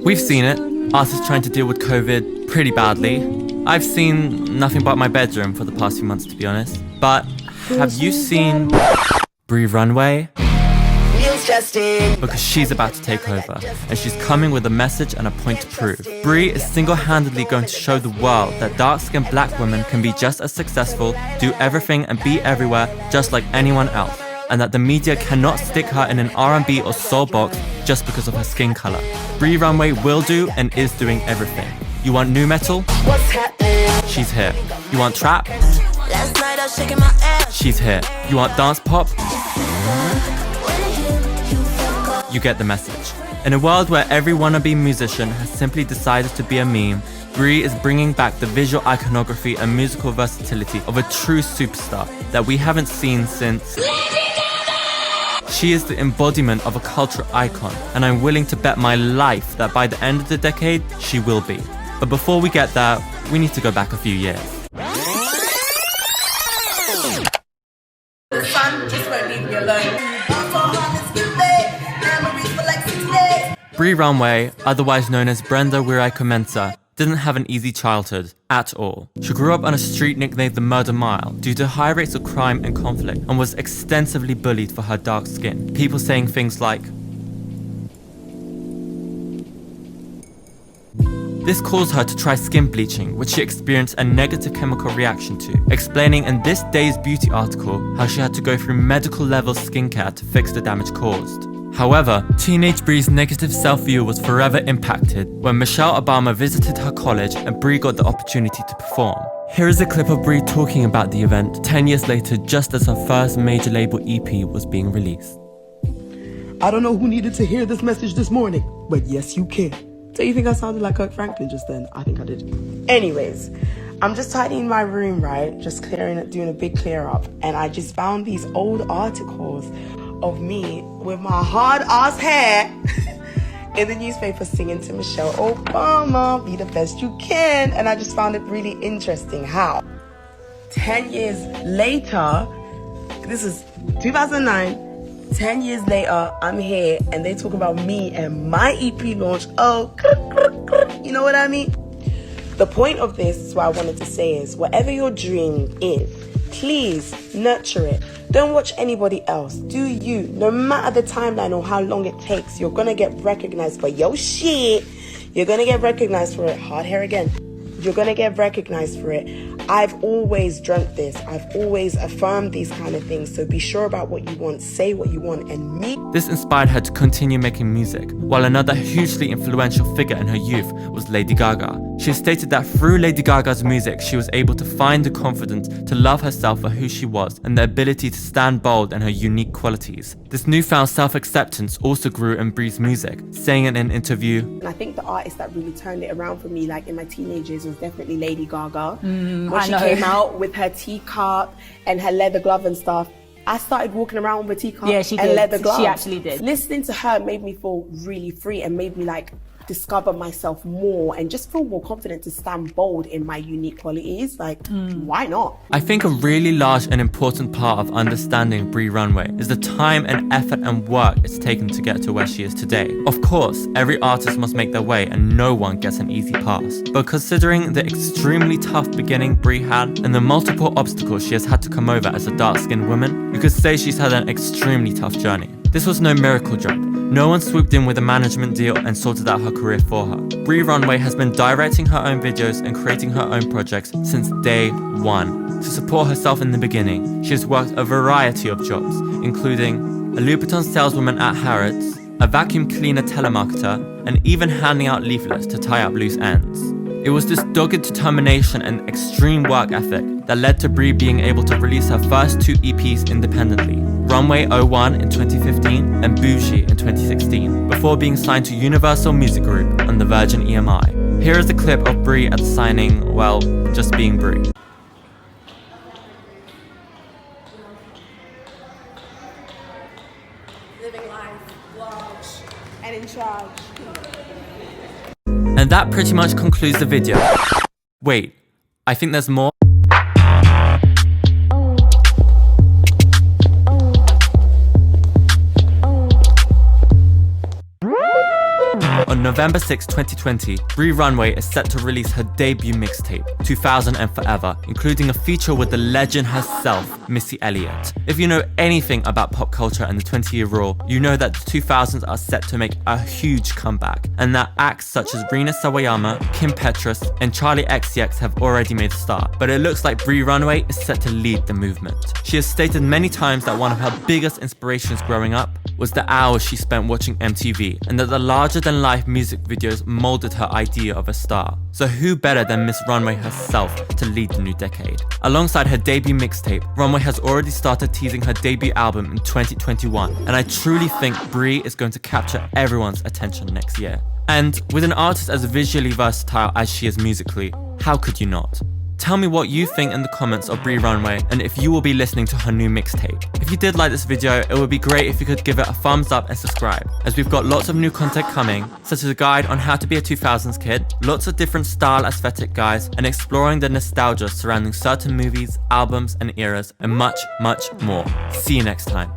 We've seen it, artists trying to deal with COVID pretty badly. I've seen nothing but my bedroom for the past few months, to be honest. But have you seen Bree Runway? Because she's about to take over, and she's coming with a message and a point to prove. Bree is single-handedly going to show the world that dark-skinned black women can be just as successful, do everything and be everywhere just like anyone else, and that the media cannot stick her in an R&B or soul box just because of her skin color. Bree Runway will do and is doing everything. You want nu metal? She's here. You want trap? She's here. You want dance pop? You get the message. In a world where every wannabe musician has simply decided to be a meme, Bree is bringing back the visual iconography and musical versatility of a true superstar that we haven't seen since Lady Gaga! She is the embodiment of a cultural icon, and I'm willing to bet my life that by the end of the decade, she will be. But before we get there, we need to go back a few years. The sun just won't leave me alone. Bree Runway, otherwise known as Brenda Wireko Mensah, didn't have an easy childhood at all. She grew up on a street nicknamed the Murder Mile due to high rates of crime and conflict, and was extensively bullied for her dark skin. People saying things like, this caused her to try skin bleaching, which she experienced a negative chemical reaction to, explaining in this Day's Beauty article how she had to go through medical level skincare to fix the damage caused. However, teenage Bree's negative self-view was forever impacted when Michelle Obama visited her college and Bree got the opportunity to perform. Here is a clip of Bree talking about the event 10 years later, just as her first major label EP was being released. I don't know who needed to hear this message this morning, but yes, you can. So you think I sounded like Kirk Franklin just then? I think I did. Anyways, I'm just tidying my room, right? Just clearing it, doing a big clear up. And I just found these old articles of me with my hard ass hair in the newspaper singing to Michelle Obama, be the best you can. And I just found it really interesting how 10 years later, this is 2009, 10 years later, I'm here and they talk about me and my EP launch. Oh, you know what I mean? The point of this is what I wanted to say is, whatever your dream is, please nurture it. Don't watch anybody else. Do you. No matter the timeline or how long it takes, you're gonna get recognized for your shit. You're gonna get recognized for it. Hard hair again. You're gonna get recognized for it. I've always dreamt this. I've always affirmed these kind of things. So be sure about what you want, say what you want, and me. This inspired her to continue making music, while another hugely influential figure in her youth was Lady Gaga. She stated that through Lady Gaga's music, she was able to find the confidence to love herself for who she was and the ability to stand bold in her unique qualities. This newfound self-acceptance also grew in Bree's music, saying in an interview, And I think the artist that really turned it around for me, like in my teenage years, was definitely Lady Gaga. When she came out with her teacup and her leather glove and stuff, I started walking around with a teacup and leather gloves. She actually did. Listening to her made me feel really free and made me like discover myself more and just feel more confident to stand bold in my unique qualities. Like, why not? I think a really large and important part of understanding Bree Runway is the time and effort and work it's taken to get to where she is today. Of course, every artist must make their way and no one gets an easy pass. But considering the extremely tough beginning Bree had and the multiple obstacles she has had to come over as a dark-skinned woman, you could say she's had an extremely tough journey. This was no miracle drop. No one swooped in with a management deal and sorted out her career for her. Bree Runway has been directing her own videos and creating her own projects since day one. To support herself in the beginning, she has worked a variety of jobs, including a Louboutin saleswoman at Harrods, a vacuum cleaner telemarketer, and even handing out leaflets to tie up loose ends. It was this dogged determination and extreme work ethic that led to Bree being able to release her first 2 EPs independently, Runway 01 in 2015 and Bougie in 2016, before being signed to Universal Music Group on the Virgin EMI. Here is a clip of Bree at the signing, well, just being Bree. Living life, large, and in charge. And that pretty much concludes the video. Wait, I think there's more. On November 6, 2020, Bree Runway is set to release her debut mixtape, 2000 and Forever, including a feature with the legend herself, Missy Elliott. If you know anything about pop culture and the 20-year rule, you know that the 2000s are set to make a huge comeback, and that acts such as Rina Sawayama, Kim Petras, and Charlie XCX have already made a start. But it looks like Bree Runway is set to lead the movement. She has stated many times that one of her biggest inspirations growing up was the hours she spent watching MTV, and that the larger-than-life music videos molded her idea of a star. So who better than Miss Runway herself to lead the new decade? Alongside her debut mixtape, Runway has already started teasing her debut album in 2021, and I truly think Bree is going to capture everyone's attention next year. And with an artist as visually versatile as she is musically, how could you not? Tell me what you think in the comments of Bree Runway and if you will be listening to her new mixtape. If you did like this video, it would be great if you could give it a thumbs up and subscribe, as we've got lots of new content coming, such as a guide on how to be a 2000s kid, lots of different style aesthetic guides, and exploring the nostalgia surrounding certain movies, albums, and eras, and much, much more. See you next time.